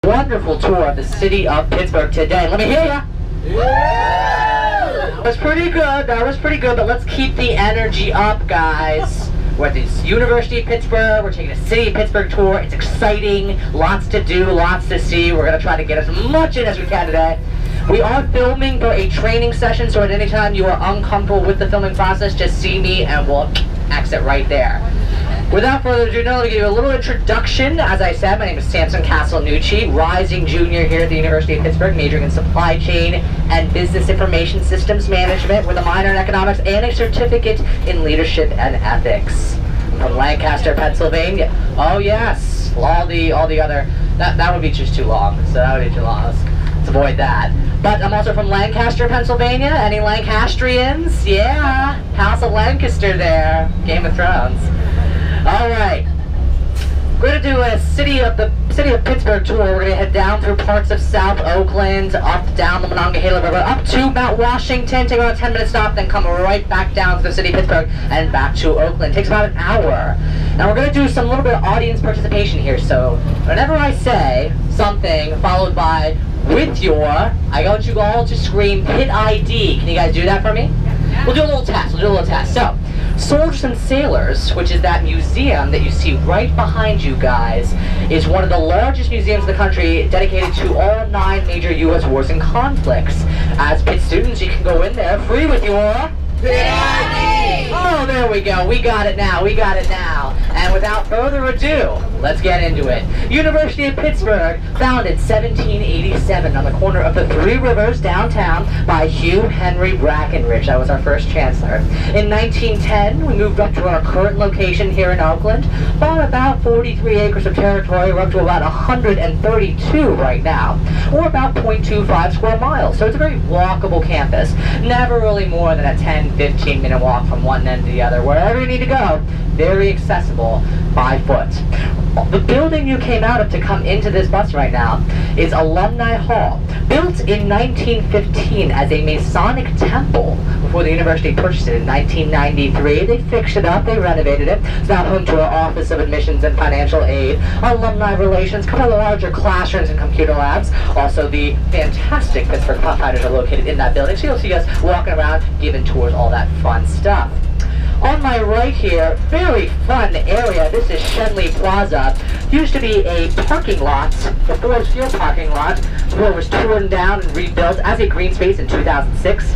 Wonderful tour of the city of Pittsburgh today. Let me hear ya. That was pretty good. That was pretty good. But let's keep the energy up, guys. We're at the University of Pittsburgh. We're taking a City of Pittsburgh tour. It's exciting. Lots to do. Lots to see. We're gonna try to get as much in as we can today. We are filming for a training session, so at any time you are uncomfortable with the filming process, just see me and we'll exit right there. Without further ado, now let me give you a little introduction. As I said, my name is Samson Castellnucci, rising junior here at the University of Pittsburgh, majoring in supply chain and business information systems management with a minor in economics and a certificate in leadership and ethics. I'm from Lancaster, Pennsylvania. Oh yes, all the other, that would be just too long, so that would be too long. Let's avoid that. But I'm also from Lancaster, Pennsylvania. Any Lancastrians? Yeah, House of Lancaster there, Game of Thrones. All right, we're gonna do a City of Pittsburgh tour. We're gonna head down through parts of South Oakland, up down the Monongahela River, up to Mount Washington, take about a 10-minute stop, then come right back down to the city of Pittsburgh and back to Oakland. Takes about an hour. Now we're gonna do some little bit of audience participation here. So whenever I say something followed by with your, I want you all to scream Pit ID. Can you guys do that for me? We'll do a little test. So, Soldiers and Sailors, which is that museum that you see right behind you guys, is one of the largest museums in the country dedicated to all 9 major U.S. wars and conflicts. As Pitt students, you can go in there free with your Pit ID! Oh, there we go. We got it now. And without further ado, let's get into it. University of Pittsburgh, founded 1787 on the corner of the Three Rivers downtown by Hugh Henry Brackenridge. That was our first chancellor. In 1910, we moved up to our current location here in Oakland. Bought about 43 acres of territory. We're up to about 132 right now, or about 0.25 square miles. So it's a very walkable campus. Never really more than a 10-15 minute walk from one end to the other. Wherever you need to go, very accessible by foot. The building you came out of to come into this bus right now is Alumni Hall, built in 1915 as a Masonic temple before the university purchased it in 1993. They fixed it up, they renovated it. It's now home to our Office of Admissions and Financial Aid, Alumni Relations, a couple of larger classrooms and computer labs. Also, the fantastic Pittsburgh Pathfinders are located in that building, so you'll see us walking around, giving tours, all that fun stuff. On my right here, very fun area. This is Schenley Plaza. Used to be a parking lot, the Ford Field parking lot, before it was torn down and rebuilt as a green space in 2006.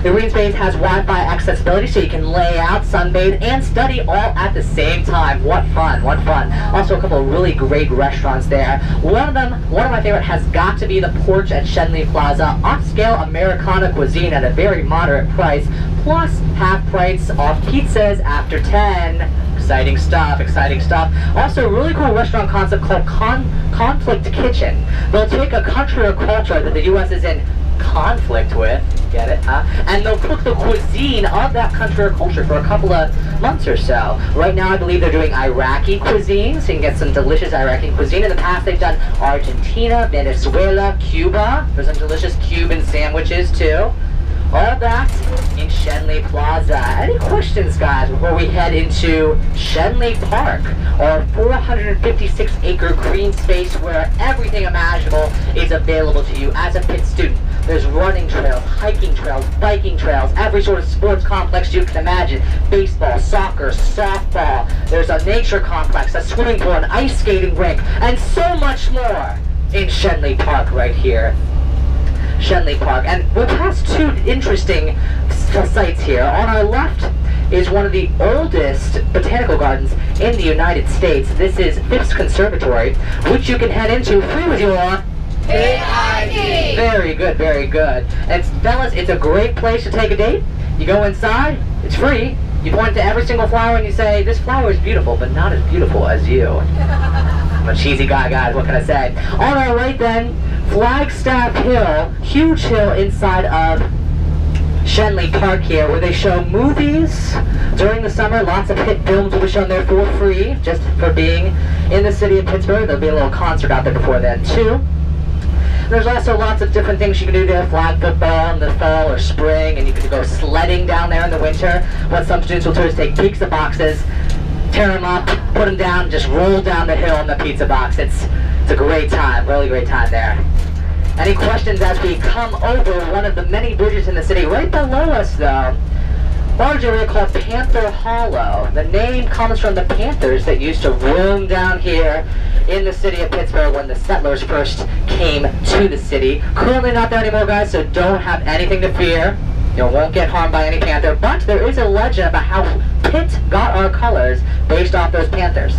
The green space has Wi-Fi accessibility, so you can lay out, sunbathe, and study all at the same time. What fun, what fun. Also a couple of really great restaurants there. One of my favorite has got to be the Porch at Schenley Plaza. Upscale Americana cuisine at a very moderate price, plus half price off pizzas after 10. Exciting stuff, exciting stuff. Also, a really cool restaurant concept called Conflict Kitchen. They'll take a country or culture that the U.S. is in conflict with, get it, and they'll cook the cuisine of that country or culture for a couple of months or so. Right now I believe they're doing Iraqi cuisine, so you can get some delicious Iraqi cuisine. In the past they've done Argentina, Venezuela, Cuba. There's some delicious Cuban sandwiches too. All that in Schenley Plaza. Any questions, guys, before we head into Schenley Park, our 456-acre green space where everything imaginable is available to you as a Pitt student. There's running trails, hiking trails, biking trails, every sort of sports complex you can imagine. Baseball, soccer, softball. There's a nature complex, a swimming pool, an ice skating rink, and so much more in Schenley Park right here. Schenley Park. And we'll pass 2 interesting sites here. On our left is one of the oldest botanical gardens in the United States. This is Phipps Conservatory, which you can head into free with your Pit ID. Very good, very good. And fellas, it's a great place to take a date. You go inside, it's free. You point to every single flower and you say, this flower is beautiful, but not as beautiful as you. I'm a cheesy guy, guys, what can I say? On our right then, Flagstaff Hill, huge hill inside of Schenley Park here, where they show movies during the summer. Lots of hit films will be shown there for free, just for being in the city of Pittsburgh. There'll be a little concert out there before then, too. There's also lots of different things you can do there, flag football in the fall or spring, and you can go sledding down there in the winter. What some students will do is take pizza boxes, tear them up, put them down, just roll down the hill in the pizza box. It's It's a great time, really great time there. Any questions as we come over one of the many bridges in the city? Right below us, though, large area called Panther Hollow. The name comes from the panthers that used to roam down here in the city of Pittsburgh when the settlers first came to the city. Currently not there anymore, guys, so don't have anything to fear. You won't get harmed by any panther, but there is a legend about how Pitt got our colors based off those panthers.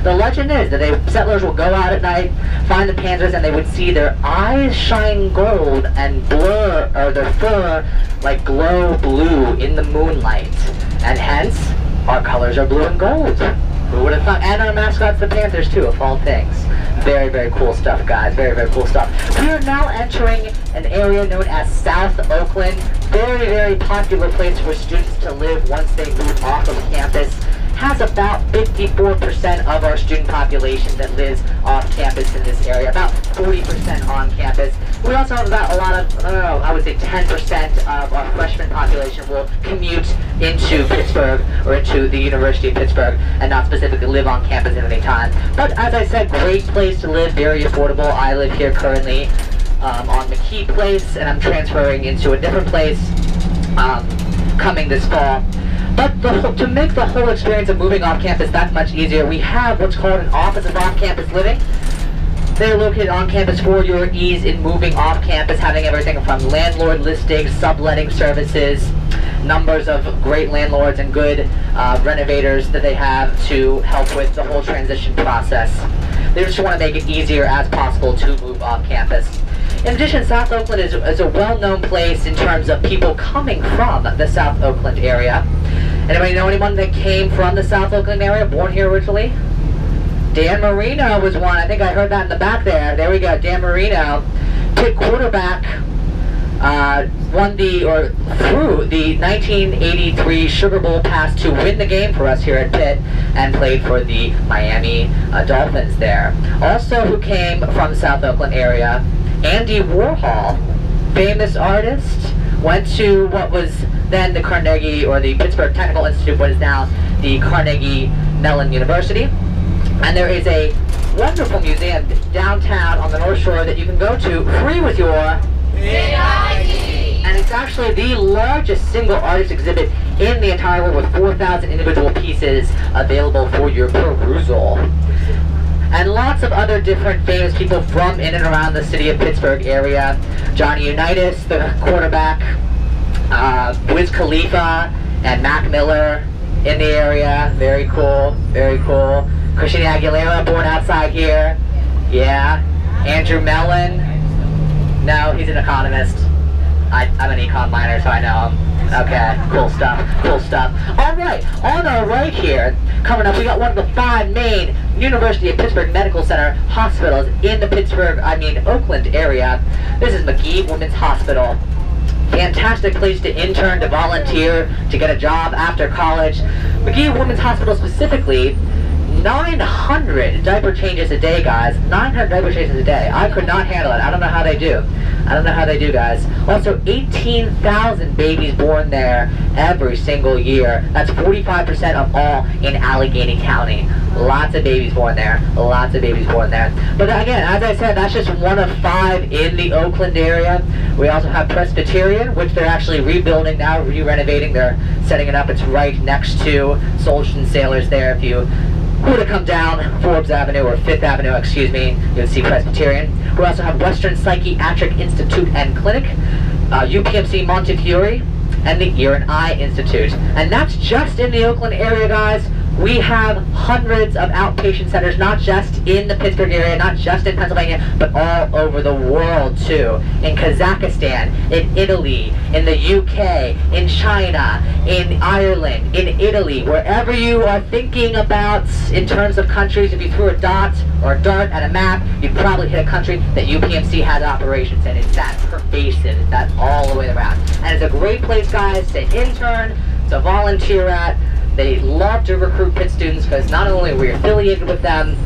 The legend is that settlers will go out at night, find the panthers, and they would see their eyes shine gold and blur, or their fur like glow blue in the moonlight. And hence, our colors are blue and gold. Who would have thought? And our mascot's the panthers too, of all things. Very, very cool stuff, guys. Very, very cool stuff. We are now entering an area known as South Oakland. Very, very popular place for students to live once they move off of campus. Has about 54% of our student population that lives off campus in this area, about 40% on campus. We also have about a lot of, I would say 10% of our freshman population will commute into Pittsburgh or into the University of Pittsburgh and not specifically live on campus at any time. But as I said, great place to live, very affordable. I live here currently on McKee Place, and I'm transferring into a different place coming this fall. But to make the whole experience of moving off campus that much easier, we have what's called an Office of Off-Campus Living. They're located on campus for your ease in moving off campus, having everything from landlord listings, subletting services, numbers of great landlords and good renovators that they have to help with the whole transition process. They just want to make it easier as possible to move off campus. In addition, South Oakland is a well-known place in terms of people coming from the South Oakland area. Anybody know anyone that came from the South Oakland area, born here originally? Dan Marino was one. I think I heard that in the back there. There we go, Dan Marino. Pitt quarterback, through the 1983 Sugar Bowl pass to win the game for us here at Pitt and played for the Miami Dolphins there. Also who came from the South Oakland area, Andy Warhol, famous artist, went to what was then the Carnegie, or the Pittsburgh Technical Institute, what is now the Carnegie Mellon University. And there is a wonderful museum downtown on the North Shore that you can go to free with your ID. And it's actually the largest single artist exhibit in the entire world, with 4,000 individual pieces available for your perusal. And lots of other different famous people from in and around the city of Pittsburgh area. Johnny Unitas, the quarterback, Wiz Khalifa and Mac Miller in the area. Very cool, very cool. Christina Aguilera, born outside here. Yeah. Andrew Mellon. No, he's an economist. I'm an econ minor, so I know him. Okay, cool stuff, cool stuff. All right, on our right here, coming up, we got one of the 5 main University of Pittsburgh Medical Center hospitals in the Oakland area. This is McGee Women's Hospital. Fantastic place to intern, to volunteer, to get a job after college. McGee Women's Hospital specifically, 900 diaper changes a day, guys. 900 diaper changes a day. I could not handle it. I don't know how they do. I don't know how they do, guys. Also, 18,000 babies born there every single year. That's 45% of all in Allegheny County. Lots of babies born there. Lots of babies born there. But again, as I said, that's just one of 5 in the Oakland area. We also have Presbyterian, which they're actually rebuilding now, re-renovating. They're setting it up. It's right next to Soldiers and Sailors there. If you were to come down Forbes Avenue, or 5th Avenue, excuse me, you would see Presbyterian. We also have Western Psychiatric Institute and Clinic, UPMC Montefiore, and the Ear and Eye Institute. And that's just in the Oakland area, guys. We have hundreds of outpatient centers, not just in the Pittsburgh area, not just in Pennsylvania, but all over the world too. In Kazakhstan, in Italy, in the UK, in China, in Ireland, in Italy, wherever you are thinking about in terms of countries. If you threw a dot or a dart at a map, you'd probably hit a country that UPMC has operations in. It's that pervasive, it's that all the way around. And it's a great place, guys, to intern, to volunteer at. They love to recruit Pitt students because not only are we affiliated with them,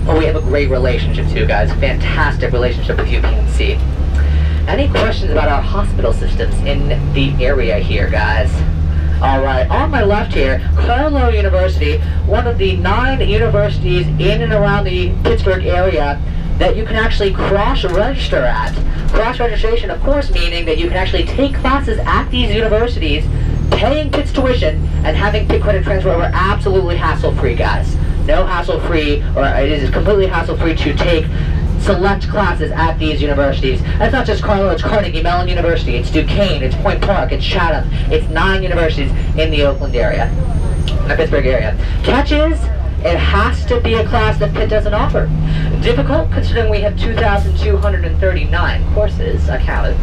but we have a great relationship too, guys. Fantastic relationship with UPMC. Any questions about our hospital systems in the area here, guys? All right, on my left here, Carlow University, one of the 9 universities in and around the Pittsburgh area, that you can actually cross-register at. Cross-registration, of course, meaning that you can actually take classes at these universities, paying Pitt's tuition, and having Pitt credit transfer over absolutely hassle-free, guys. No hassle-free, or it is completely hassle-free to take select classes at these universities. And it's not just Carlow, it's Carnegie Mellon University, it's Duquesne, it's Point Park, it's Chatham. It's 9 universities in the Oakland area, in the Pittsburgh area. Catch is, it has to be a class that Pitt doesn't offer. Difficult, considering we have 2,239 courses accounted.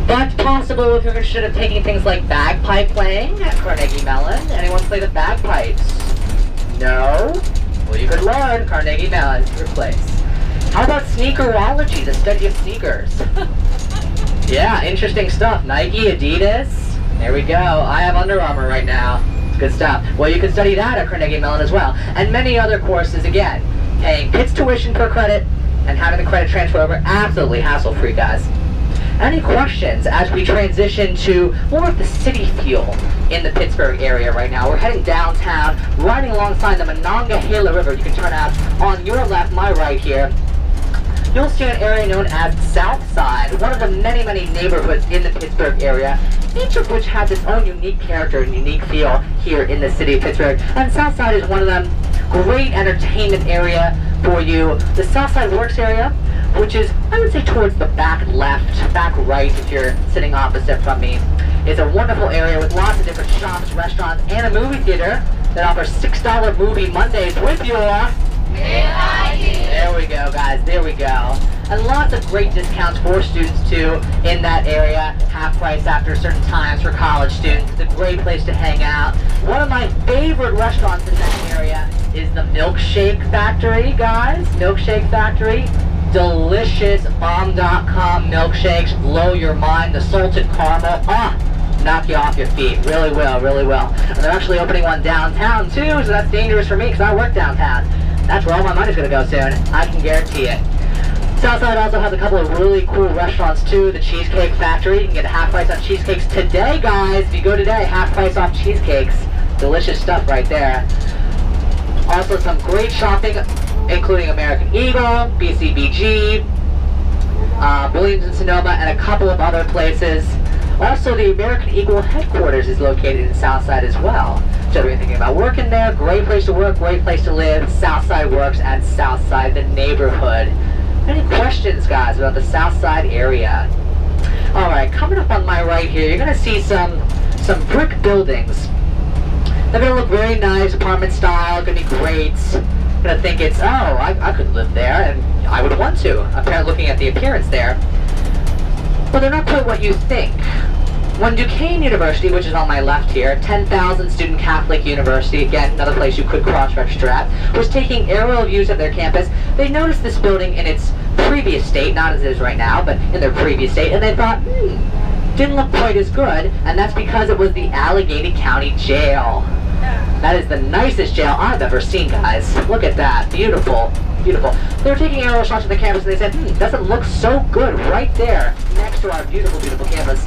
But possible if you're interested in taking things like bagpipe playing at Carnegie Mellon. Anyone play the bagpipes? No? Well, you could learn Carnegie Mellon to your place. How about sneakerology, the study of sneakers? Yeah, interesting stuff. Nike, Adidas. There we go. I have Under Armour right now. It's good stuff. Well, you can study that at Carnegie Mellon as well. And many other courses, again, paying Pitt's tuition per credit and having the credit transfer over absolutely hassle-free, guys. Any questions as we transition to more of the city feel in the Pittsburgh area right now? We're heading downtown, riding alongside the Monongahela River. You can turn out on your left, my right here. You'll see an area known as South Side, one of the many, many neighborhoods in the Pittsburgh area, each of which has its own unique character and unique feel here in the city of Pittsburgh. And South Side is one of them. Great entertainment area for you. The South Side Works area, which is, I would say, towards the back left, back right if you're sitting opposite from me, is a wonderful area with lots of different shops, restaurants, and a movie theater that offers $6 movie Mondays with your... There we go, guys, there we go. And lots of great discounts for students too in that area. Half price after certain times for college students. It's a great place to hang out. One of my favorite restaurants in that area is the Milkshake Factory, guys. Milkshake Factory. Delicious bomb.com milkshakes. Blow your mind. The salted caramel. Knock you off your feet. Really will, really will. And they're actually opening one downtown too, so that's dangerous for me because I work downtown. That's where all my money's going to go soon. I can guarantee it. Southside also has a couple of really cool restaurants too. The Cheesecake Factory. You can get half price on cheesecakes today, guys. If you go today, half price off cheesecakes. Delicious stuff right there. Also some great shopping, including American Eagle, BCBG, Williams-Sonoma, and a couple of other places. Also, the American Eagle headquarters is located in Southside as well. So if you're thinking about working there, great place to work, great place to live. Southside Works and Southside, the neighborhood. Any questions, guys, about the Southside area? All right, coming up on my right here, you're gonna see some brick buildings. They're gonna look very nice, apartment style, gonna be great. You're gonna think it's, oh, I could live there, and I would want to, apparently looking at the appearance there. But they're not quite what you think. When Duquesne University, which is on my left here, 10,000 student Catholic university, again, another place you could cross-register at, was taking aerial views of their campus, they noticed this building in its previous state, not as it is right now, but in their previous state, and they thought, didn't look quite as good, and that's because it was the Allegheny County Jail. That is the nicest jail I've ever seen, guys. Look at that. Beautiful. Beautiful. They were taking aerial shots of the campus and they said, doesn't look so good right there next to our beautiful, beautiful campus.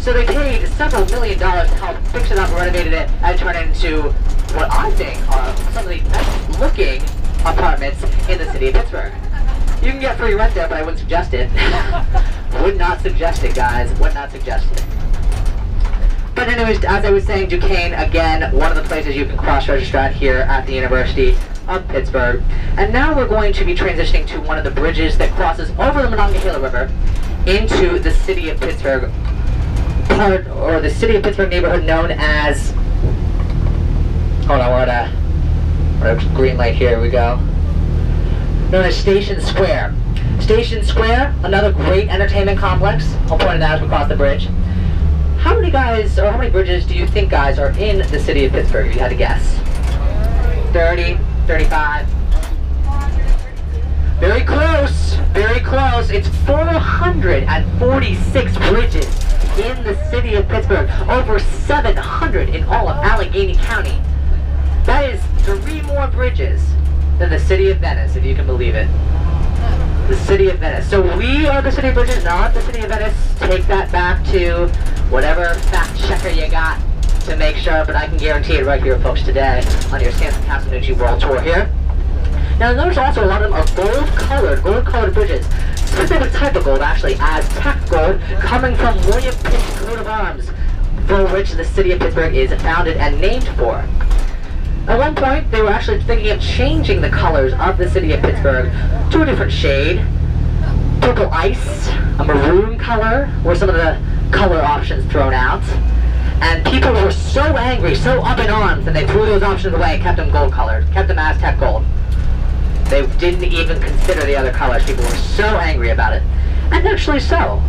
So they paid several $1 million to help fix it up, renovated it, and turn it into what I think are some of the best looking apartments in the city of Pittsburgh. You can get free rent there, but I wouldn't suggest it. Would not suggest it, guys. Would not suggest it. But anyways, as I was saying, Duquesne, again, one of the places you can cross-register at here at the University of Pittsburgh. And now we're going to be transitioning to one of the bridges that crosses over the Monongahela River into the city of Pittsburgh part, or the city of Pittsburgh neighborhood known as, hold on, we're at a green light here, we go, known as Station Square. Station Square, another great entertainment complex. I'll point it out as we cross the bridge. How many guys, or how many bridges do you think, guys, are in the city of Pittsburgh, if you had to guess? 30, 35? Very close, very close. It's 446 bridges in the city of Pittsburgh. Over 700 in all of Allegheny County. That is 3 more bridges than the city of Venice, if you can believe it. The city of Venice. So we are the city of bridges, not the city of Venice. Take that back to whatever fact checker you got to make sure, but I can guarantee it right here, folks, today on your Samson Casanucci World Tour here. Now notice also a lot of them are gold-colored bridges. Specific type of gold, actually, as tech gold, coming from William Pitt's coat of arms, for which the city of Pittsburgh is founded and named for. At one point, they were actually thinking of changing the colors of the city of Pittsburgh to a different shade. Purple ice, a maroon color, were some of the color options thrown out. And people were so angry, so up in arms, that they threw those options away and kept them gold-colored, kept them Aztec gold. They didn't even consider the other colors. People were so angry about it. And actually so.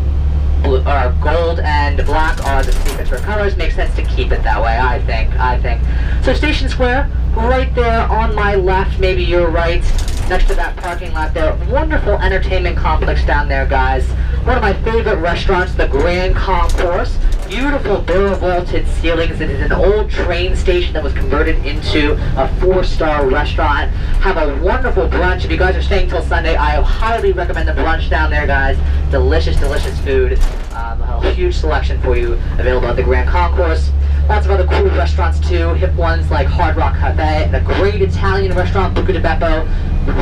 Gold and black are the city of Pittsburgh colors. Makes sense to keep it that way, I think. So Station Square, right there on my left, maybe your right, next to that parking lot there. Wonderful entertainment complex down there, guys. One of my favorite restaurants, the Grand Concourse. Beautiful barrel-vaulted ceilings. It is an old train station that was converted into a 4-star restaurant. Have a wonderful brunch. If you guys are staying till Sunday, I highly recommend the brunch down there, guys. Delicious, delicious food. A huge selection for you available at the Grand Concourse. Lots of other cool restaurants too, hip ones like Hard Rock Cafe, and a great Italian restaurant, Buca di Beppo,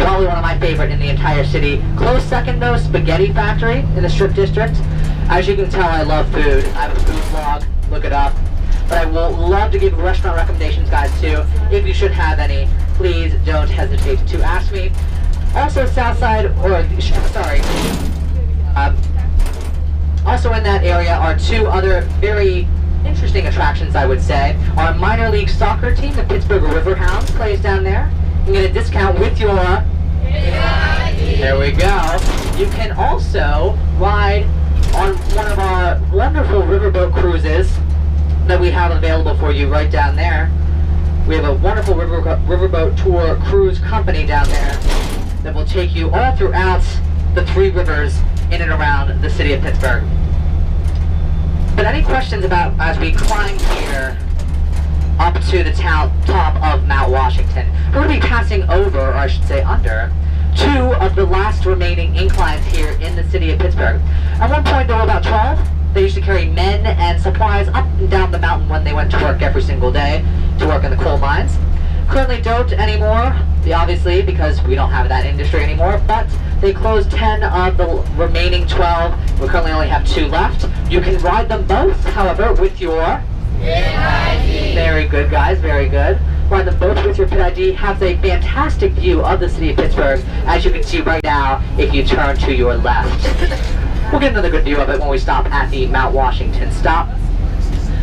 probably one of my favorite in the entire city. Close second though, Spaghetti Factory in the Strip District. As you can tell, I love food. I have a food vlog, look it up. But I will love to give restaurant recommendations, guys, too. If you should have any, please don't hesitate to ask me. Also also in that area are two other very interesting attractions, I would say. Our minor league soccer team, the Pittsburgh Riverhounds, plays down there. You can get a discount with your... There we go. You can also ride on one of our wonderful riverboat cruises that we have available for you right down there. We have a wonderful riverboat tour cruise company down there that will take you all throughout the 3 rivers in and around the city of Pittsburgh. But any questions about as we climb here up to the top of Mount Washington? We're going to be passing over, or I should say under, 2 of the last remaining inclines here in the city of Pittsburgh. At one point there were about 12. They used to carry men and supplies up and down the mountain when they went to work every single day to work in the coal mines. Currently don't anymore, obviously, because we don't have that industry anymore, but they closed 10 of the remaining 12. We currently only have 2 left. You can ride them both, however, with your PIT ID. Very good, guys, very good. Ride them both with your PIT ID. Has a fantastic view of the city of Pittsburgh, as you can see right now if you turn to your left. We'll get another good view of it when we stop at the Mount Washington stop.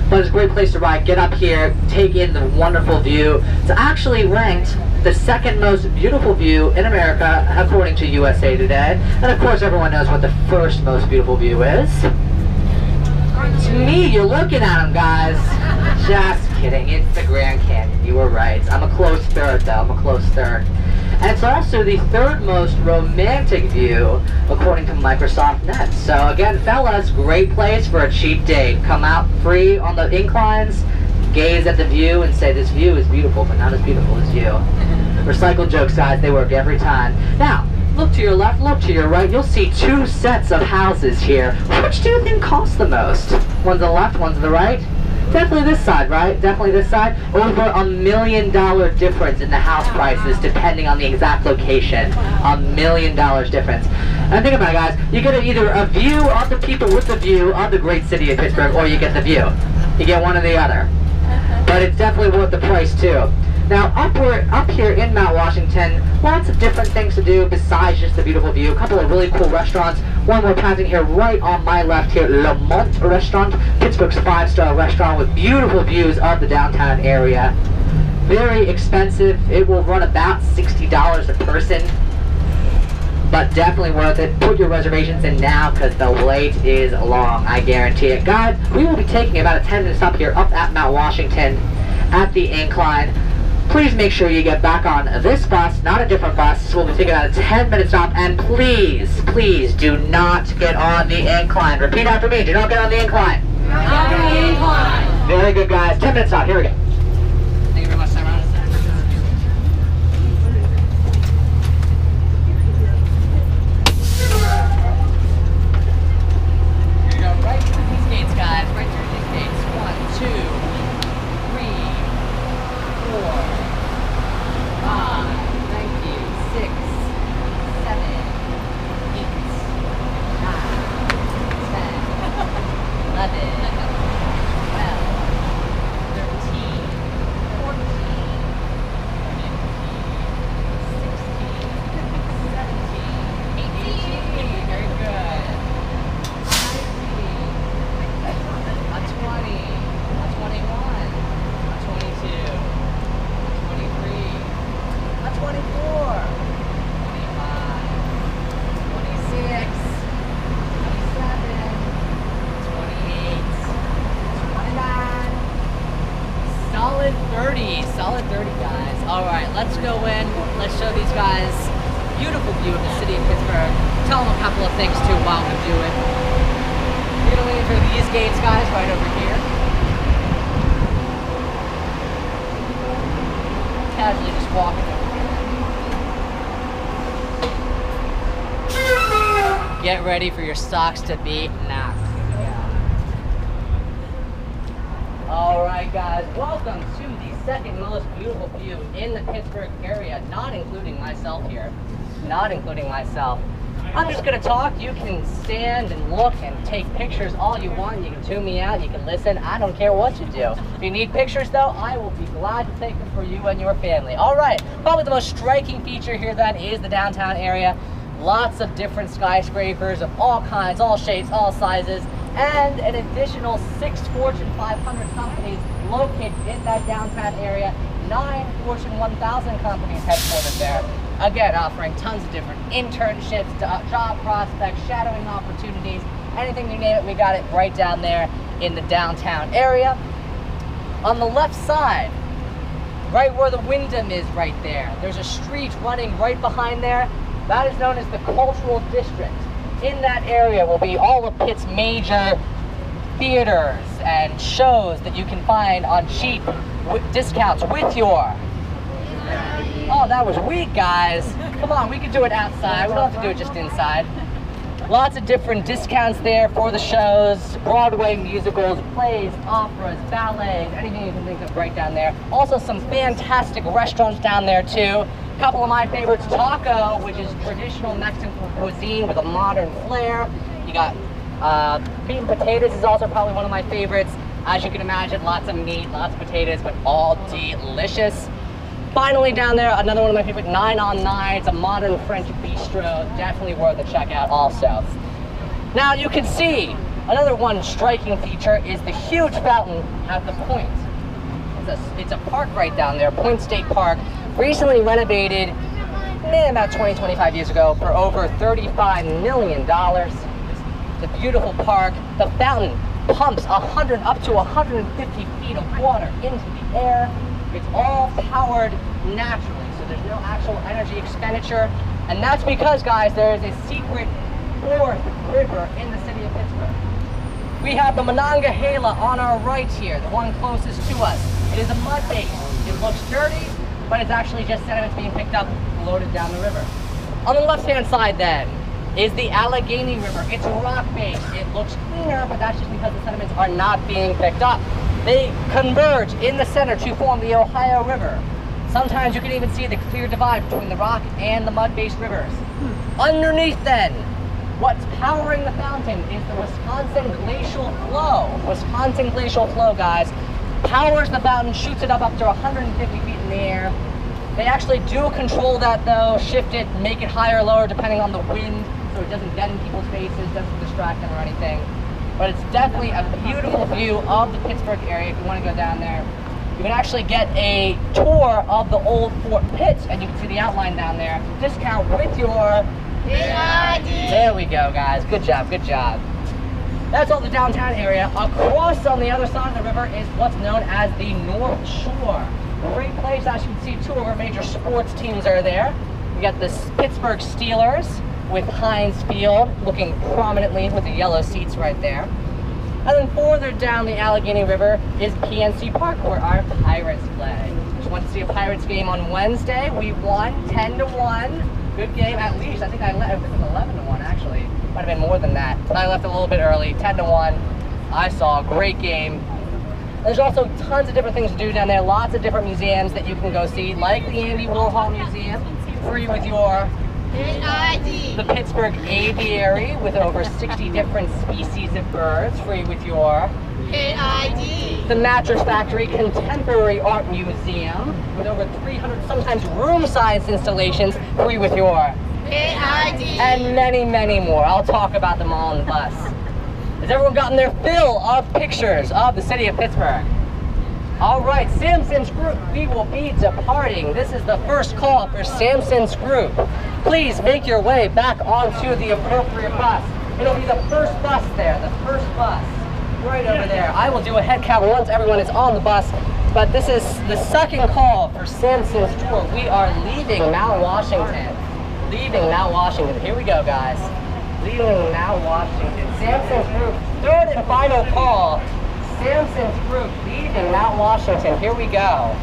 But it's a great place to ride. Get up here, take in the wonderful view. It's actually ranked the 2nd most beautiful view in America, according to USA Today. And of course, everyone knows what the 1st most beautiful view is. It's me, you're looking at him, guys. Just kidding, it's the Grand Canyon. You were right. I'm a close 3rd, though. I'm a close 3rd. And it's also the 3rd most romantic view, according to Microsoft Net. So again, fellas, great place for a cheap date. Come out free on the inclines, gaze at the view, and say, this view is beautiful, but not as beautiful as you. Recycled jokes, guys, they work every time. Now, look to your left, look to your right, you'll see 2 sets of houses here. Which do you think costs the most? One's on the left, one's on the right? Definitely this side, right? Definitely this side. Over $1 million difference in the house prices depending on the exact location. $1 million difference. And think about it, guys. You get either a view of the people with the view of the great city of Pittsburgh, or you get the view. You get one or the other. But it's definitely worth the price too. Now, up here in Mount Washington, lots of different things to do besides just the beautiful view. A couple of really cool restaurants. One we're passing here right on my left here, Lamont Restaurant, Pittsburgh's 5-star restaurant with beautiful views of the downtown area. Very expensive. It will run about $60 a person, but definitely worth it. Put your reservations in now because the wait is long, I guarantee it. Guys, we will be taking about a 10-minute stop here up at Mount Washington at the incline. Please make sure you get back on this bus, not a different bus. We'll be taking about a 10-minute stop, and please, please do not get on the incline. Repeat after me, do not get on the incline. Not on the incline. Very good, guys. 10-minute stop, here we go. Thank you very much, Simon. Here you go, right through these gates, guys. Right through these gates. 1, 2, 3, 4, 5, thank you, 6, guys. Beautiful view of the city of Pittsburgh. Tell them a couple of things too while we do it. We're gonna leave through these gates, guys, right over here. Casually just walking over here. Get ready for your socks to be knocked. Alright guys, welcome to the second most beautiful view in the Pittsburgh area, not including myself here. Not including myself. I'm just gonna talk. You can stand and look and take pictures all you want. You can tune me out, you can listen. I don't care what you do. If you need pictures though, I will be glad to take them for you and your family. Alright, probably the most striking feature here then is the downtown area. Lots of different skyscrapers of all kinds, all shapes, all sizes, and an additional 6 Fortune 500 companies located in that downtown area. 9 Fortune 1000 companies headquartered there. Again, offering tons of different internships, job prospects, shadowing opportunities, anything you name it, we got it right down there in the downtown area. On the left side, right where the Wyndham is right there, there's a street running right behind there. That is known as the Cultural District. In that area will be all of Pitt's major theaters and shows that you can find on cheap discounts with your... Oh, that was weak, guys. Come on, we can do it outside. We don't have to do it just inside. Lots of different discounts there for the shows, Broadway musicals, plays, operas, ballets, anything you can think of right down there. Also some fantastic restaurants down there too. A couple of my favorites, Taco, which is traditional Mexican cuisine with a modern flair. You got meat and potatoes is also probably one of my favorites. As you can imagine, lots of meat, lots of potatoes, but all delicious. Finally down there, another one of my favorite, 9 on 9. It's a modern French bistro, definitely worth a check out also. Now you can see, another one striking feature is the huge fountain at the Point. It's a park right down there, Point State Park, recently renovated about 20-25 years ago for over $35 million. It's a beautiful park. The fountain pumps up to 150 feet of water into the air. It's all powered naturally, so there's no actual energy expenditure. And that's because, guys, there is a secret fourth river in the city of Pittsburgh. We have the Monongahela on our right here, the one closest to us. It is a mud base. It looks dirty, but it's actually just sediments being picked up and loaded down the river. On the left-hand side, then, is the Allegheny River. It's rock-based. It looks cleaner, but that's just because the sediments are not being picked up. They converge in the center to form the Ohio River. Sometimes you can even see the clear divide between the rock and the mud-based rivers. Underneath then, what's powering the fountain is the Wisconsin Glacial Flow. Wisconsin Glacial Flow, guys, powers the fountain, shoots it up to 150 feet in the air. They actually do control that though, shift it, make it higher or lower depending on the wind, so it doesn't get in people's faces, doesn't distract them or anything. But it's definitely a beautiful view of the Pittsburgh area if you want to go down there. You can actually get a tour of the old Fort Pitt, and you can see the outline down there. Discount with your... There we go, guys. Good job, good job. That's all the downtown area. Across on the other side of the river is what's known as the North Shore. Great place, as you can see, 2 of our major sports teams are there. We got the Pittsburgh Steelers with Heinz Field looking prominently with the yellow seats right there. And then further down the Allegheny River is PNC Park, where our Pirates play. Just went to see a Pirates game on Wednesday. We won 10-1. Good game, at least. I think it was 11-1 actually. Might have been more than that. But I left a little bit early, 10-1. I saw a great game. There's also tons of different things to do down there. Lots of different museums that you can go see, like the Andy Warhol Museum, free with your the Pittsburgh Aviary with over 60 different species of birds, free with your the Mattress Factory Contemporary Art Museum with over 300 sometimes room-sized installations, free with your and many, many more. I'll talk about them all on the bus. Has everyone gotten their fill of pictures of the city of Pittsburgh? Alright, Samson's Group, we will be departing. This is the first call for Samson's Group. Please make your way back onto the appropriate bus. It'll be the first bus there, the first bus. Right over there. I will do a head count once everyone is on the bus. but this is the second call for Samson's tour. We are leaving Mount Washington. Leaving Mount Washington. Here we go, guys. Leaving Mount Washington. Samson's group, third and final call. Samson's group leaving Mount Washington. Here we go.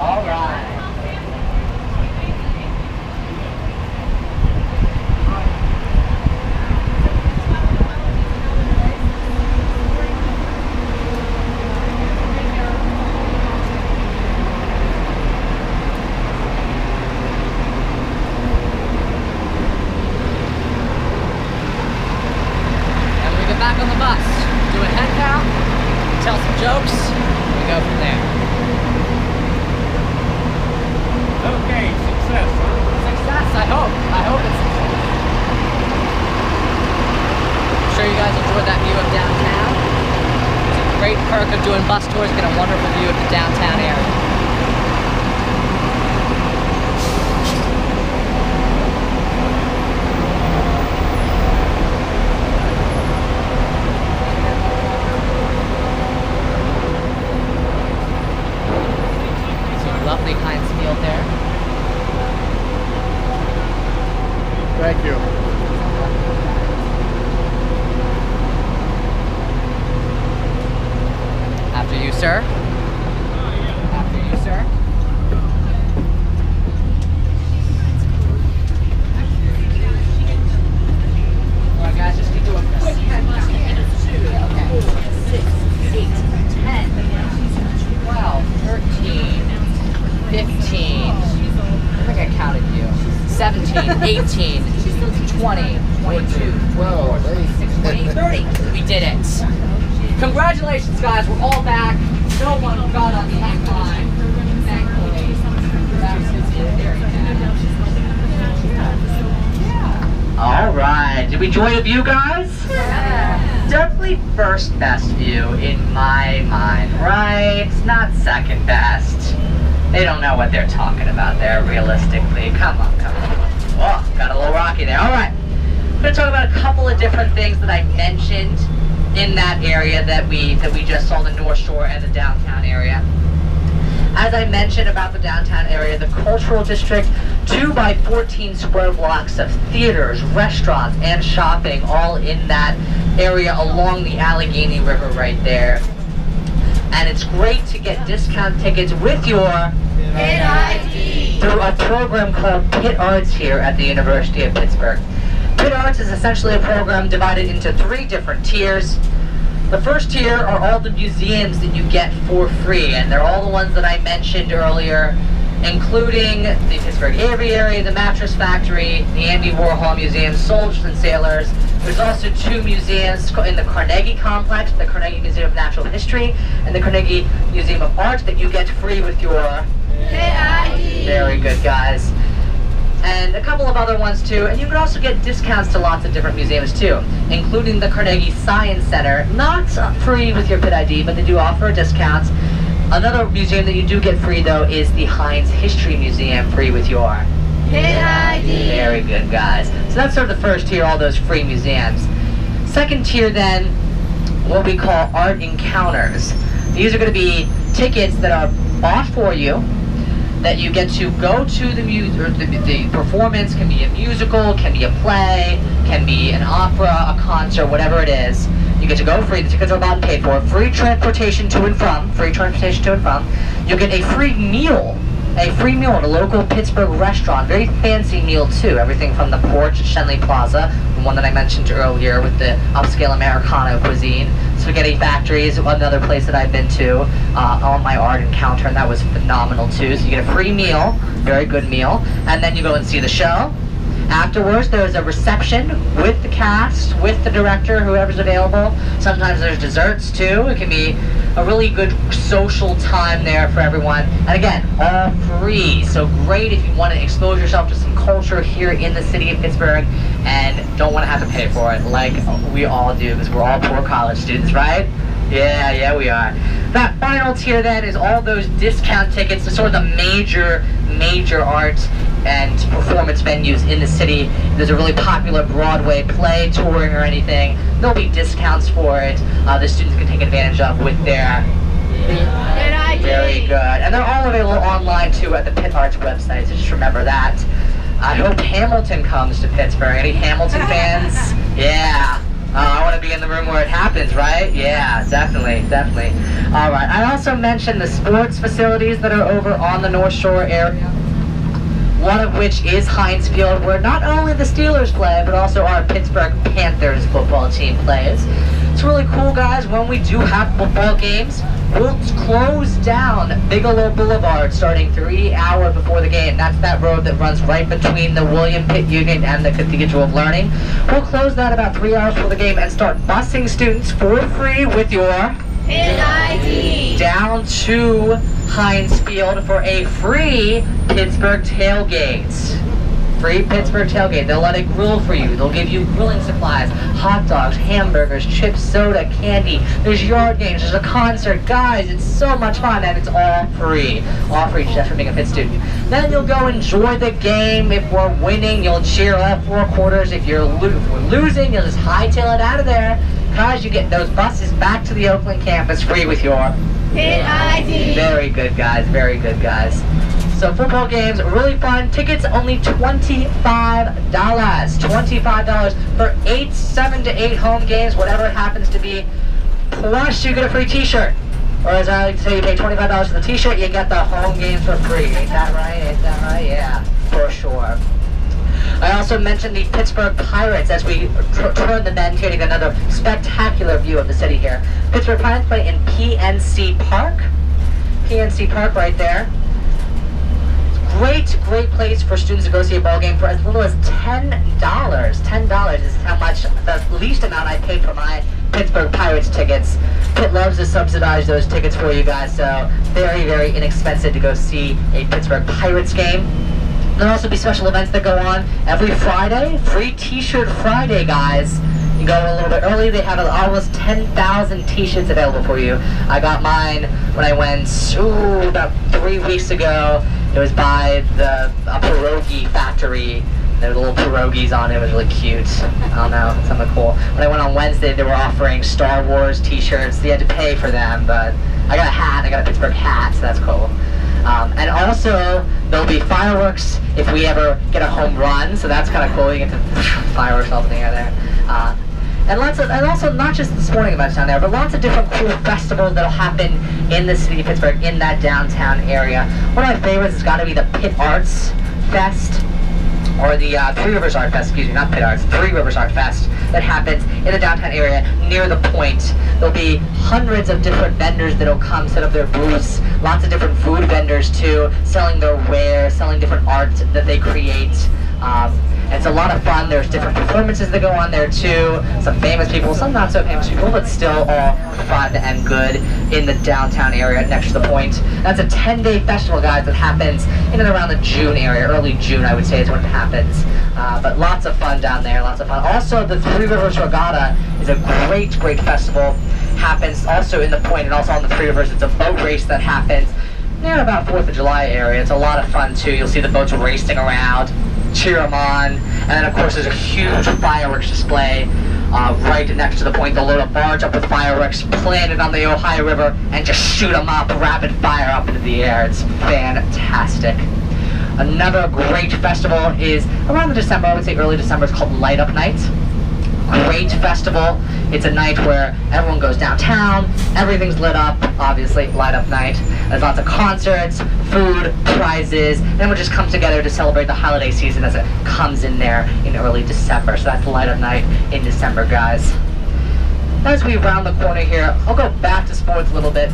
All right. Back on the bus, do a head count, tell some jokes, we go from there. Okay, success. Success, I hope it's success. I'm sure you guys enjoyed that view of downtown. It's a great perk of doing bus tours, get a wonderful view of the downtown area. Lovely Heinz Field there. Thank you. After you, sir. After you, sir. Alright guys, just keep doing this. 6, 8, 10, 12, 13. 15, I think I counted you, 17, 18, 20, 22, 12, 16, 30. We did it. Congratulations, guys. We're all back. No one got on the back line. Thankfully. All right. Did we enjoy the view, guys? Yeah. Definitely first best view in my mind, right? Not second best. They don't know what they're talking about there, realistically. Come on, come on. Oh, got a little rocky there. All right. I'm going to talk about a couple of different things that I mentioned in that area that we just saw, the North Shore and the downtown area. As I mentioned about the downtown area, the cultural district, 2 by 14 square blocks of theaters, restaurants, and shopping all in that area along the Allegheny River right there. And it's great to get discount tickets with your PIT ID through a program called PIT Arts here at the University of Pittsburgh. PIT Arts is essentially a program divided into 3 different tiers. The first tier are all the museums that you get for free, and they're all the ones that I mentioned earlier, including the Pittsburgh Aviary, the Mattress Factory, the Andy Warhol Museum, Soldiers and Sailors. There's also 2 museums in the Carnegie Complex, the Carnegie Museum of Natural History, and the Carnegie Museum of Art that you get free with your PIT ID. Very good, guys. And a couple of other ones too, and you can also get discounts to lots of different museums too, including the Carnegie Science Center. Not free with your PIT ID, but they do offer discounts. Another museum that you do get free though is the Heinz History Museum, free with your PIT ID. Very good, guys. So that's sort of the first tier, all those free museums. Second tier then, what we call art encounters. These are going to be tickets that are bought for you, that you get to go to the performance. Can be a musical, can be a play, can be an opera, a concert, whatever it is. You get to go free. The tickets are bought and paid for. Free transportation to and from. Free transportation to and from. You get a free meal. A free meal at a local Pittsburgh restaurant. Very fancy meal too. Everything from the Porch at Shenley Plaza, the one that I mentioned earlier with the upscale Americano cuisine. Spaghetti Factory is another place that I've been to on my art encounter, and that was phenomenal too. So you get a free meal, very good meal, and then you go and see the show. Afterwards, there's a reception with the cast, with the director, whoever's available. Sometimes there's desserts too. It can be a really good social time there for everyone. And again, all free. So great if you want to expose yourself to some culture here in the city of Pittsburgh and don't want to have to pay for it like we all do, because we're all poor college students, right? Yeah, we are. That final tier then is all those discount tickets to sort of the major art and performance venues in the city. If there's a really popular Broadway play touring or anything, there'll be discounts for it. The students can take advantage of with their PIT ID. Very good. And they're all available online too at the Pitt Arts website, so just remember that. I hope Hamilton comes to Pittsburgh. Any Hamilton fans? Yeah. I want to be in the room where it happens, right? Yeah, definitely, definitely. All right. I also mentioned the sports facilities that are over on the North Shore area. One of which is Heinz Field, where not only the Steelers play, but also our Pittsburgh Panthers football team plays. It's really cool, guys. When we do have football games, we'll close down Bigelow Boulevard starting 3 hours before the game. That's that road that runs right between the William Pitt Union and the Cathedral of Learning. We'll close that about 3 hours before the game and start busing students for free with your Pitt ID. down to Heinz Field for a free Pittsburgh tailgate. Free Pittsburgh tailgate. They'll let it grill for you. They'll give you grilling supplies, hot dogs, hamburgers, chips, soda, candy. There's yard games. There's a concert. Guys, it's so much fun, and it's all free. All free just for being a Pitt student. Then you'll go enjoy the game. If we're winning, you'll cheer up 4 quarters. If we're losing, you'll just hightail it out of there. Guys, you get those buses back to the Oakland campus free with your Pitt ID. Very good, guys. Very good, guys. So football games, really fun. Tickets only $25. $25 for 7 to 8 home games, whatever it happens to be. Plus, you get a free T-shirt. Or as I like to say, you pay $25 for the T-shirt, you get the home games for free. Ain't that right? Ain't that right? Yeah, for sure. I also mentioned the Pittsburgh Pirates as we turn the bend here to get another spectacular view of the city here. Pittsburgh Pirates play in PNC Park. PNC Park right there. Great place for students to go see a ball game for as little as $10. $10 is how much, the least amount I paid for my Pittsburgh Pirates tickets. Pitt loves to subsidize those tickets for you guys, so very, very inexpensive to go see a Pittsburgh Pirates game. There'll also be special events that go on every Friday. Free T-shirt Friday, guys. You go a little bit early. They have almost 10,000 T-shirts available for you. I got mine when I went about 3 weeks ago. It was by a pierogi factory. There were little pierogies on it. It was really cute. I don't know, something cool. When I went on Wednesday, they were offering Star Wars T-shirts. You had to pay for them, but I got a hat. I got a Pittsburgh hat, so that's cool. And also, there'll be fireworks if we ever get a home run, so that's kind of cool. You get to fireworks all together. And also not just the sporting events down there, but lots of different cool festivals that'll happen in the city of Pittsburgh, in that downtown area. One of my favorites has got to be the Pitt Arts Fest, or the Three Rivers Art Fest, excuse me, not Pitt Arts, Three Rivers Art Fest that happens in the downtown area near the point. There'll be hundreds of different vendors that'll come set up their booths, lots of different food vendors too, selling their wares, selling different art that they create. It's a lot of fun. There's different performances that go on there too. Some famous people, some not so famous people, but still all fun and good in the downtown area next to the point. That's a 10-day festival, guys, that happens in and around the June area. Early June, I would say, is when it happens. But lots of fun down there, lots of fun. Also, the Three Rivers Regatta is a great festival. Happens also in the point and also on the Three Rivers. It's a boat race that happens near about 4th of July area. It's a lot of fun too. You'll see the boats racing around, cheer them on, and then of course there's a huge fireworks display right next to the point. They'll load a barge up with fireworks, plant it on the Ohio River, and just shoot them up, rapid fire up into the air. It's fantastic. Another great festival is around the December, I would say early December. It's called Light Up Night. Great festival. It's a night where everyone goes downtown, everything's lit up, obviously, Light Up Night. There's lots of concerts, food, prizes, and everyone just comes together to celebrate the holiday season as it comes in there in early December. So that's Light Up Night in December, guys. As we round the corner here, I'll go back to sports a little bit.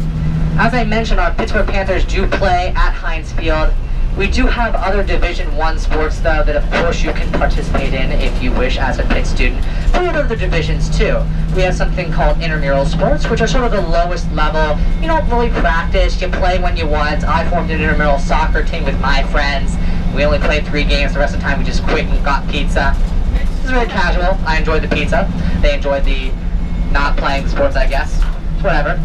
As I mentioned, our Pittsburgh Panthers do play at Heinz Field. We do have other Division I sports, though, that of course you can participate in if you wish as a Pitt student. But we have other divisions, too. We have something called intramural sports, which are sort of the lowest level. You don't really practice, you play when you want. I formed an intramural soccer team with my friends. We only played 3 games, the rest of the time we just quit and got pizza. It was very casual. I enjoyed the pizza. They enjoyed the not playing the sports, I guess. Whatever.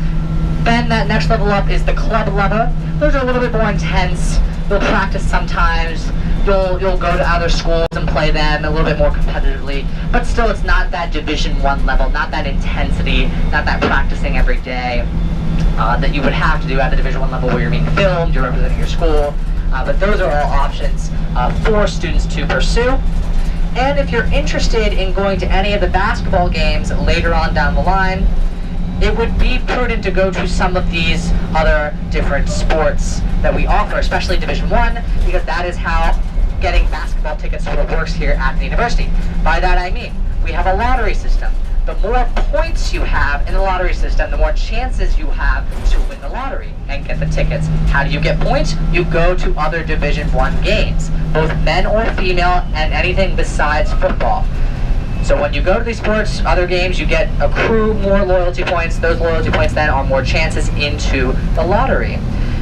Then that next level up is the club level. Those are a little bit more intense. You'll practice sometimes, you'll go to other schools and play them a little bit more competitively, but still it's not that Division I level, not that intensity, not that practicing every day. that you would have to do at the Division I level where you're being filmed, you're representing your school. But those are all options for students to pursue. And if you're interested in going to any of the basketball games later on down the line, it would be prudent to go to some of these other different sports that we offer, especially Division I, because that is how getting basketball tickets sort of works here at the university. By that I mean, we have a lottery system. The more points you have in the lottery system, the more chances you have to win the lottery and get the tickets. How do you get points? You go to other Division I games, both men or female, and anything besides football. So when you go to these sports, other games, you accrue more loyalty points. Those loyalty points then are more chances into the lottery.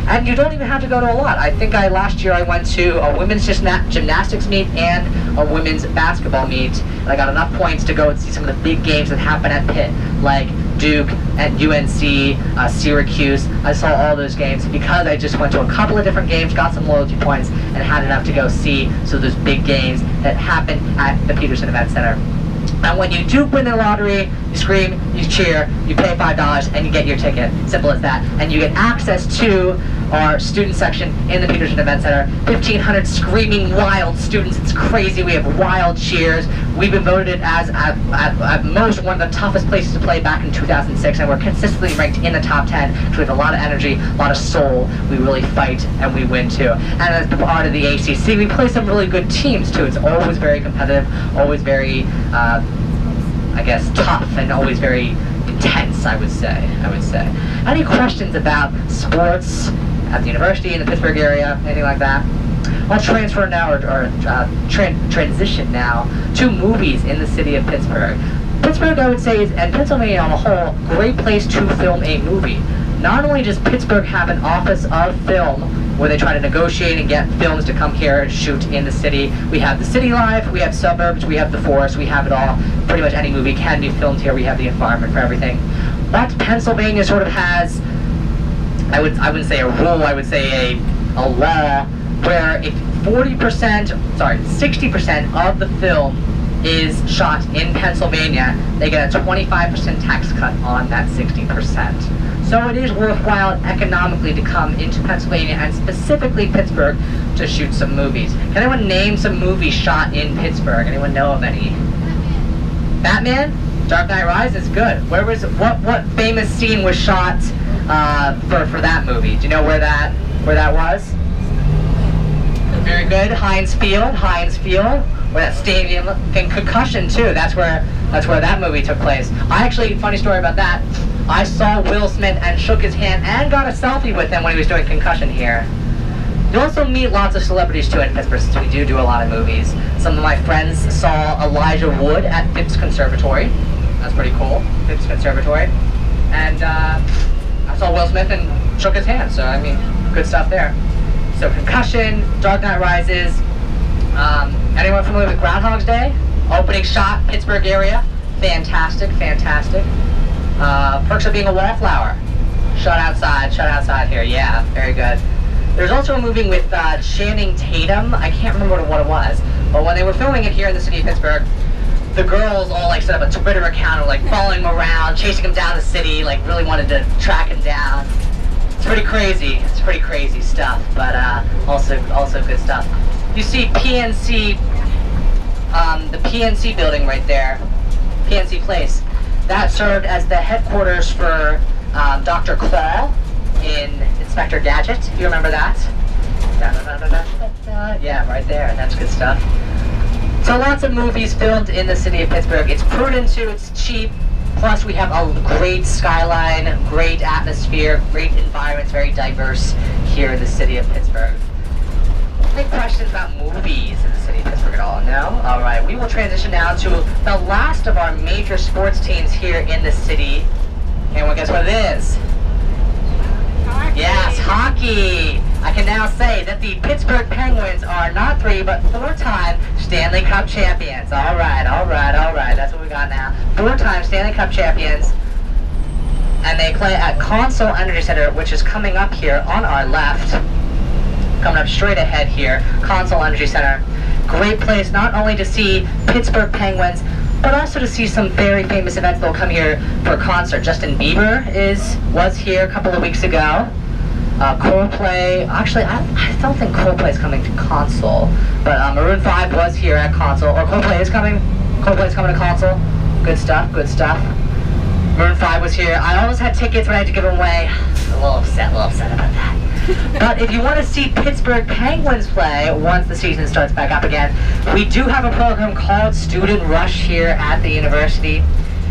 And you don't even have to go to a lot. I think last year I went to a women's gymnastics meet and a women's basketball meet. And I got enough points to go and see some of the big games that happen at Pitt, like Duke and UNC, Syracuse. I saw all those games because I just went to a couple of different games, got some loyalty points, and had enough to go see those big games that happen at the Peterson Event Center. And when you do win the lottery, you scream, you cheer, you pay $5, and you get your ticket. Simple as that. And you get access to our student section in the Peterson Event Center. 1,500 screaming wild students. It's crazy. We have wild cheers. We've been voted as, at most, one of the toughest places to play back in 2006, and we're consistently ranked in the top 10. So we have a lot of energy, a lot of soul. We really fight, and we win, too. And as part of the ACC, we play some really good teams, too. It's always very competitive, always very, I guess, tough, and always very intense, I would say. Any questions about sports at the university, in the Pittsburgh area, anything like that? I'll transfer now, or transition now, to movies in the city of Pittsburgh. Pittsburgh, I would say, and Pennsylvania on a whole, great place to film a movie. Not only does Pittsburgh have an office of film, where they try to negotiate and get films to come here and shoot in the city. We have the city life, we have suburbs, we have the forest, we have it all. Pretty much any movie can be filmed here. We have the environment for everything. But Pennsylvania sort of has, I wouldn't say a rule, I would say a law, where if 60% of the film is shot in Pennsylvania, they get a 25% tax cut on that 60%. So it is worthwhile economically to come into Pennsylvania, and specifically Pittsburgh, to shoot some movies. Can anyone name some movies shot in Pittsburgh? Anyone know of any? Batman? Dark Knight Rises? Good. What famous scene was shot for that movie? Do you know where that was? Very good. Heinz Field. Where that stadium thing, Concussion too. That's where that movie took place. Funny story about that. I saw Will Smith and shook his hand and got a selfie with him when he was doing Concussion here. You also meet lots of celebrities too in Pittsburgh, since we do a lot of movies. Some of my friends saw Elijah Wood at Phipps Conservatory. That's pretty cool, Phipps Conservatory. And I saw Will Smith and shook his hand, so I mean, good stuff there. So Concussion, Dark Knight Rises. Anyone familiar with Groundhog's Day? Opening shot, Pittsburgh area. Fantastic. Perks of Being a Wallflower. Shot outside here. Yeah, very good. There's also a movie with Channing Tatum. I can't remember what it was, but when they were filming it here in the city of Pittsburgh, the girls all set up a Twitter account of following him around, chasing him down the city, really wanted to track him down. It's pretty crazy stuff, but also good stuff. You see PNC, the PNC building right there, PNC Place. That served as the headquarters for Dr. Claw in Inspector Gadget. You remember that? Yeah, right there. That's good stuff. So lots of movies filmed in the city of Pittsburgh. It's prudent too, it's cheap. Plus we have a great skyline, great atmosphere, great environment. It's very diverse here in the city of Pittsburgh. Any questions about movies in the city of Pittsburgh at all? No? Alright, we will transition now to the last of our major sports teams here in the city. Anyone guess what it is? Hockey. Yes, hockey! I can now say that the Pittsburgh Penguins are not 3, but 4-time Stanley Cup champions. Alright, that's what we got now. 4-time Stanley Cup champions. And they play at Consol Energy Center, which is coming up here on our left. Coming up straight ahead here, Consol Energy Center. Great place not only to see Pittsburgh Penguins, but also to see some very famous events. They'll come here for a concert. Justin Bieber was here a couple of weeks ago. Coldplay, actually, I don't think Coldplay is coming to Console, but Maroon 5 was here at Console, or Coldplay is coming to Console. Good stuff, good stuff. Maroon 5 was here. I almost had tickets, but I had to give them away. A little upset about that. But if you want to see Pittsburgh Penguins play once the season starts back up again, we do have a program called Student Rush here at the university.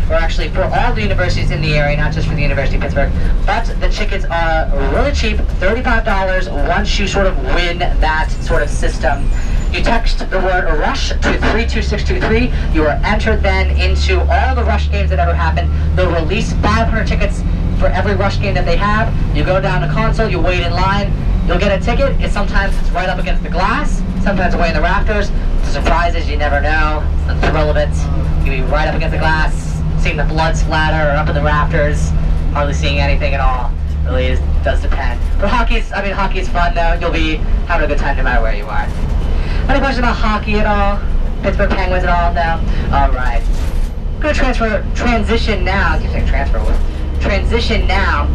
Or actually for all the universities in the area, not just for the University of Pittsburgh. But the tickets are really cheap, $35 once you sort of win that sort of system. You text the word RUSH to 32623. You are entered then into all the RUSH games that ever happen. They'll release 500 tickets for every RUSH game that they have. You go down to Console, you wait in line, you'll get a ticket. Sometimes it's right up against the glass, sometimes away in the rafters. The surprises, you never know. It's the thrill of it. You'll be right up against the glass, seeing the blood splatter, or up in the rafters, hardly seeing anything at all. Really does depend. But hockey's fun though. You'll be having a good time no matter where you are. Any questions about hockey at all? Pittsburgh Penguins at all? No? Alright. I'm going to transition now. I keep saying transition now.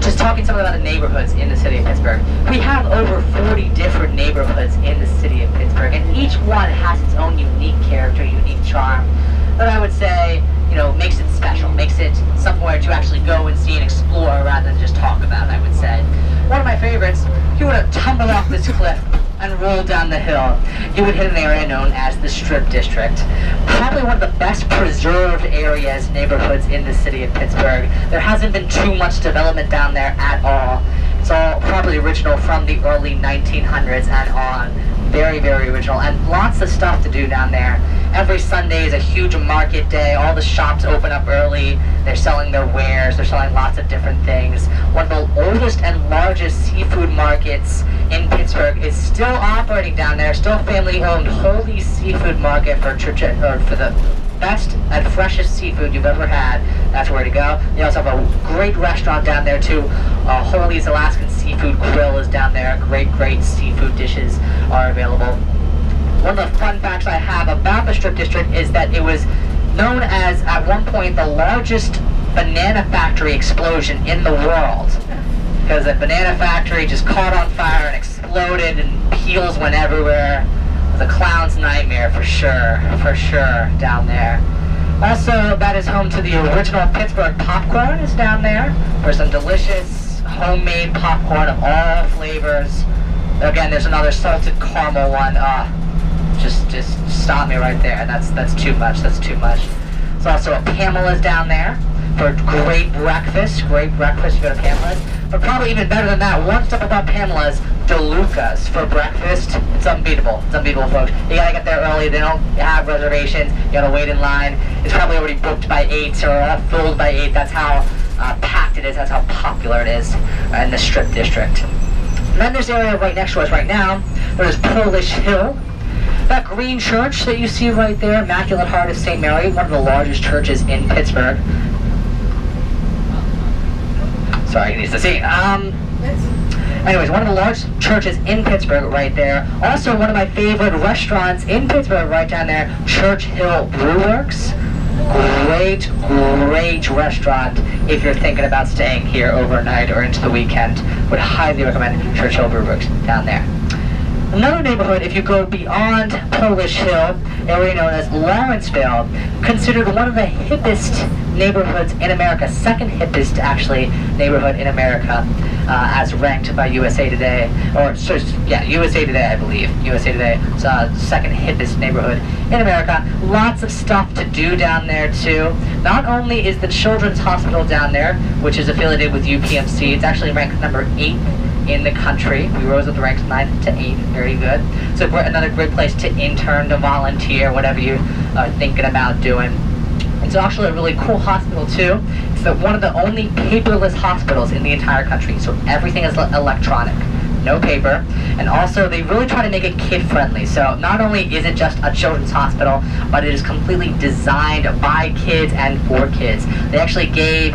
Just talking something about the neighborhoods in the city of Pittsburgh. We have over 40 different neighborhoods in the city of Pittsburgh, and each one has its own unique character, unique charm, that I would say, makes it special, makes it somewhere to actually go and see and explore rather than just talk about, I would say. One of my favorites, if you were to tumble off this cliff and roll down the hill, you would hit an area known as the Strip District. Probably one of the best preserved areas, neighborhoods in the city of Pittsburgh. There hasn't been too much development down there at all. It's all probably original from the early 1900s and on. Very, very original, and lots of stuff to do down there. Every Sunday is a huge market day. All the shops open up early. They're selling their wares. They're selling lots of different things. One of the oldest and largest seafood markets in Pittsburgh is still operating down there. Still family-owned. Holy Seafood Market for the best and freshest seafood you've ever had. That's where to go. They also have a great restaurant down there too. Holy's Alaskan Seafood Grill is down there. Great seafood dishes are available. One of the fun facts I have about the Strip District is that it was known as, at one point, the largest banana factory explosion in the world. Because the banana factory just caught on fire and exploded and peels went everywhere. It was a clown's nightmare for sure down there. Also, that is home to the original Pittsburgh popcorn is down there for some delicious homemade popcorn of all flavors. Again, there's another salted caramel one. Just stop me right there. That's too much. There's also a Pamela's down there for great breakfast. You go to Pamela's. But probably even better than that, one step above Pamela's, DeLuca's for breakfast. It's unbeatable. Folks. You gotta get there early. They don't have reservations. You gotta wait in line. It's probably already booked by 8 or all filled by 8. That's how packed it is. That's how popular it is in the Strip District. And then this area right next to us right now, there's Polish Hill. That green church that you see right there, Immaculate Heart of St. Mary, one of the largest churches in Pittsburgh. Sorry, he needs to see. Anyways, one of the large churches in Pittsburgh right there. Also, one of my favorite restaurants in Pittsburgh right down there, Church Hill Brewworks. Great restaurant if you're thinking about staying here overnight or into the weekend. Would highly recommend Church Hill Brewworks down there. Another neighborhood, if you go beyond Polish Hill, area known as Lawrenceville, considered one of the hippest neighborhoods in America, second hippest actually neighborhood in America, as ranked by USA Today, USA Today I believe. USA Today, it's second hippest neighborhood in America. Lots of stuff to do down there too. Not only is the Children's Hospital down there, which is affiliated with UPMC, it's actually ranked number 8 in the country. We rose up the ranks 9 to 8, very good. So another great place to intern, to volunteer, whatever you are thinking about doing. It's actually a really cool hospital too. It's one of the only paperless hospitals in the entire country. So everything is electronic, no paper. And also they really try to make it kid friendly. So not only is it just a children's hospital, but it is completely designed by kids and for kids. They actually gave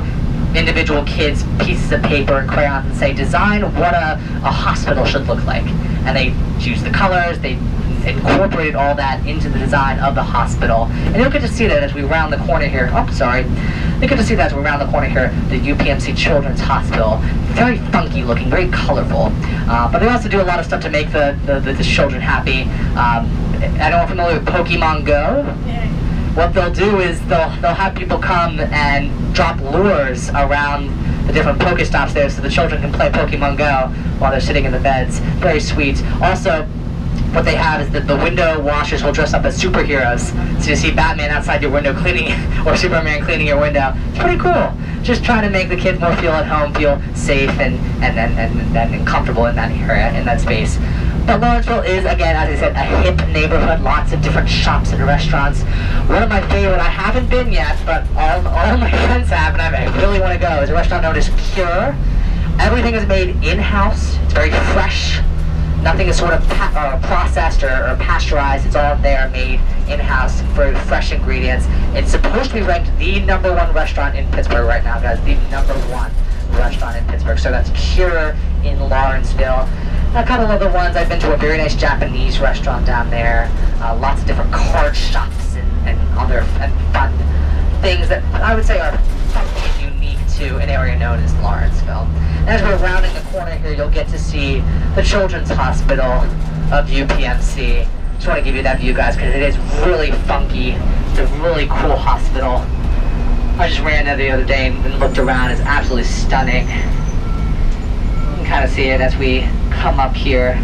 individual kids pieces of paper and crayons and say, design what a hospital should look like. And they choose the colors, they incorporated all that into the design of the hospital. And you'll get to see that as we round the corner here. Oh, sorry. You get to see that as we round the corner here, the UPMC Children's Hospital. Very funky looking, very colorful. But they also do a lot of stuff to make the children happy. I know we're familiar with Pokemon Go. What they'll do is they'll have people come and drop lures around the different Pokestops there so the children can play Pokemon Go while they're sitting in the beds. Very sweet. Also, what they have is that the window washers will dress up as superheroes. So you see Batman outside your window cleaning, or Superman cleaning your window. It's pretty cool. Just trying to make the kids more feel at home, feel safe and comfortable in that area, in that space. But Lawrenceville is, again, as I said, a hip neighborhood, lots of different shops and restaurants. One of my favorite, I haven't been yet, but all my friends have, and I really want to go, is a restaurant known as Pure. Everything is made in-house. It's very fresh. Nothing is sort of processed or pasteurized. It's all there, made in-house, very fresh ingredients. It's supposed to be ranked the #1 restaurant in Pittsburgh right now, guys. The #1 restaurant in Pittsburgh. So that's Pure in Lawrenceville. A couple other ones. I've been to a very nice Japanese restaurant down there. Lots of different card shops and other fun things that I would say are something unique to an area known as Lawrenceville. And as we're rounding the corner here, you'll get to see the Children's Hospital of UPMC. Just want to give you that view, guys, because it is really funky. It's a really cool hospital. I just ran there the other day and looked around. It's absolutely stunning. You can kind of see it as we come up here.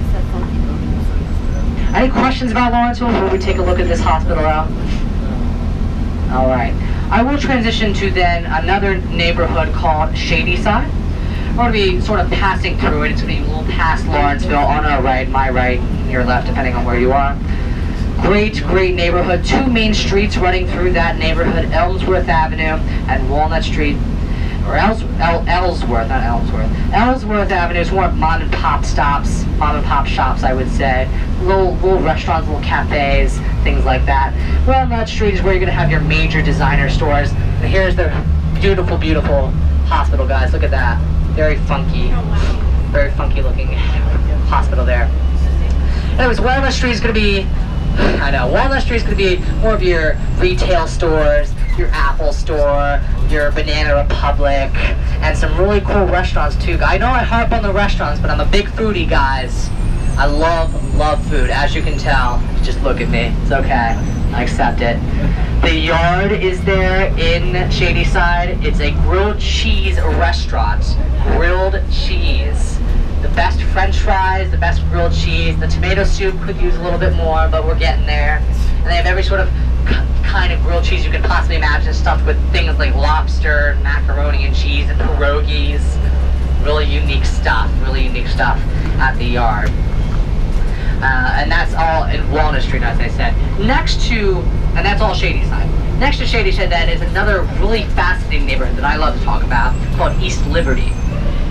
Any questions about Lawrenceville before we take a look at this hospital out? All right. I will transition to then another neighborhood called Shadyside. We're going to be sort of passing through it. It's going to be a little past Lawrenceville on our right, my right, your left, depending on where you are. Great, great neighborhood. Two main streets running through that neighborhood, Ellsworth Avenue and Walnut Street. Or Ellsworth, not Ellsworth. Ellsworth Avenue is more of mom and pop stops, mom and pop shops, I would say. Little restaurants, little cafes, things like that. Walnut Street is where you're going to have your major designer stores. And here's the beautiful, beautiful hospital, guys. Look at that. Very funky looking hospital there. Anyways, Walnut Street is going to be, Walnut Street is going to be more of your retail stores, your Apple store, your Banana Republic, and some really cool restaurants too. I know I harp on the restaurants, but I'm a big foodie, guys. I love food, as you can tell. Just look at me. It's okay. I accept it. The Yard is there in Shadyside. It's a grilled cheese restaurant. Grilled cheese. The best French fries, the best grilled cheese. The tomato soup could use a little bit more, but we're getting there. And they have every sort of kind of grilled cheese you can possibly imagine, stuffed with things like lobster, macaroni and cheese, and pierogies. Really unique stuff at the Yard. And that's all in Walnut Street, as I said. And that's all Shadyside. Next to Shadyside then is another really fascinating neighborhood that I love to talk about called East Liberty.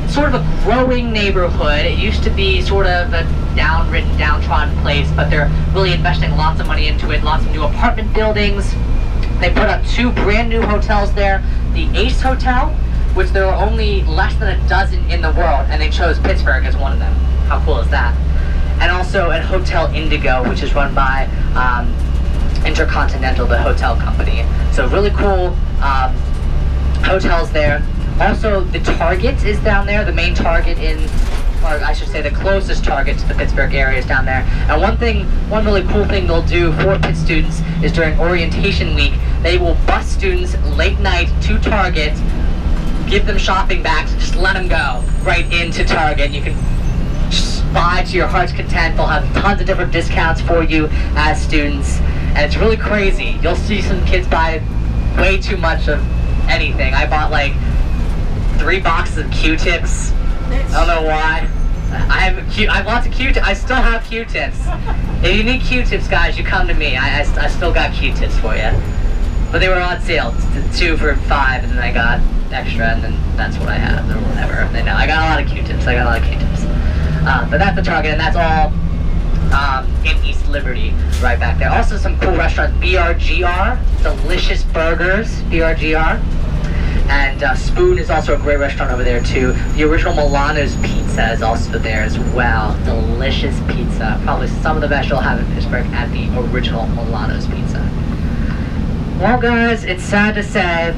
It's sort of a growing neighborhood. It used to be sort of a downtrodden place, but they're really investing lots of money into it, lots of new apartment buildings. They put up 2 brand new hotels there. The Ace Hotel, which there are only less than a dozen in the world, and they chose Pittsburgh as one of them. How cool is that? And also at Hotel Indigo, which is run by Intercontinental, the hotel company. So really cool hotels there. Also, the Target is down there, the main Target or I should say the closest Target to the Pittsburgh area is down there. And one really cool thing they'll do for Pitt students is during orientation week, they will bus students late night to Target, give them shopping bags, just let them go right into Target. You can just buy to your heart's content. They'll have tons of different discounts for you as students, and it's really crazy. You'll see some kids buy way too much of anything. I bought like 3 boxes of Q-tips. I don't know why. I have lots of Q-tips. I still have Q-tips. If you need Q-tips, guys, you come to me. I still got Q-tips for you. But they were on sale, 2 for $5, and then I got extra, and then that's what I have, or whatever. And I got a lot of Q-tips. But that's the Target, and that's all in East Liberty, right back there. Also some cool restaurants, BRGR, delicious burgers, BRGR. And Spoon is also a great restaurant over there too. The original Milano's Pizza pizza is also there as well. Delicious pizza. Probably some of the best you'll have in Pittsburgh at the original Milano's Pizza. Well, guys, it's sad to say,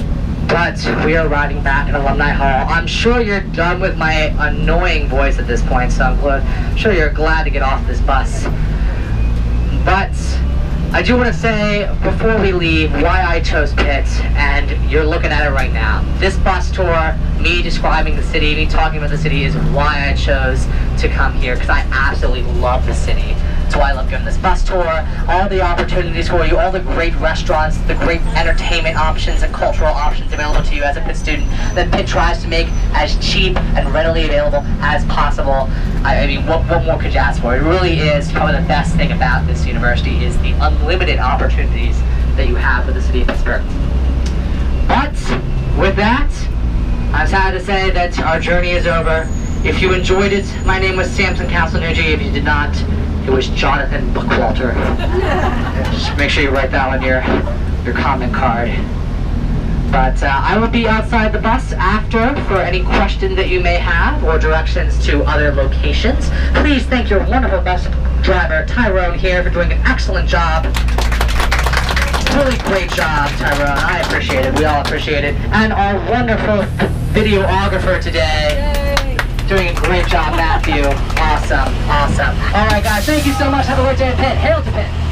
but we are riding back at Alumni Hall. I'm sure you're done with my annoying voice at this point, so I'm sure you're glad to get off this bus. But I do want to say, before we leave, why I chose Pitt, and you're looking at it right now. This bus tour, me describing the city, me talking about the city, is why I chose to come here, because I absolutely love the city. That's why I love giving this bus tour, all the opportunities for you, all the great restaurants, the great entertainment options and cultural options available to you as a Pitt student that Pitt tries to make as cheap and readily available as possible. I mean, what more could you ask for? It really is probably the best thing about this university is the unlimited opportunities that you have for the city of Pittsburgh. But with that, I'm sad to say that our journey is over. If you enjoyed it, my name was Samson Castelnucci. If you did not, it was Jonathan Bookwalter. Just make sure you write that on your comment card. But I will be outside the bus after for any questions that you may have or directions to other locations. Please thank your wonderful bus driver, Tyrone, here for doing an excellent job. Really great job, Tyrone. I appreciate it. We all appreciate it. And our wonderful videographer today. Doing a great job, Matthew. Awesome, awesome. All right, guys, thank you so much. Have a great day in Pitt. Hail to Pitt.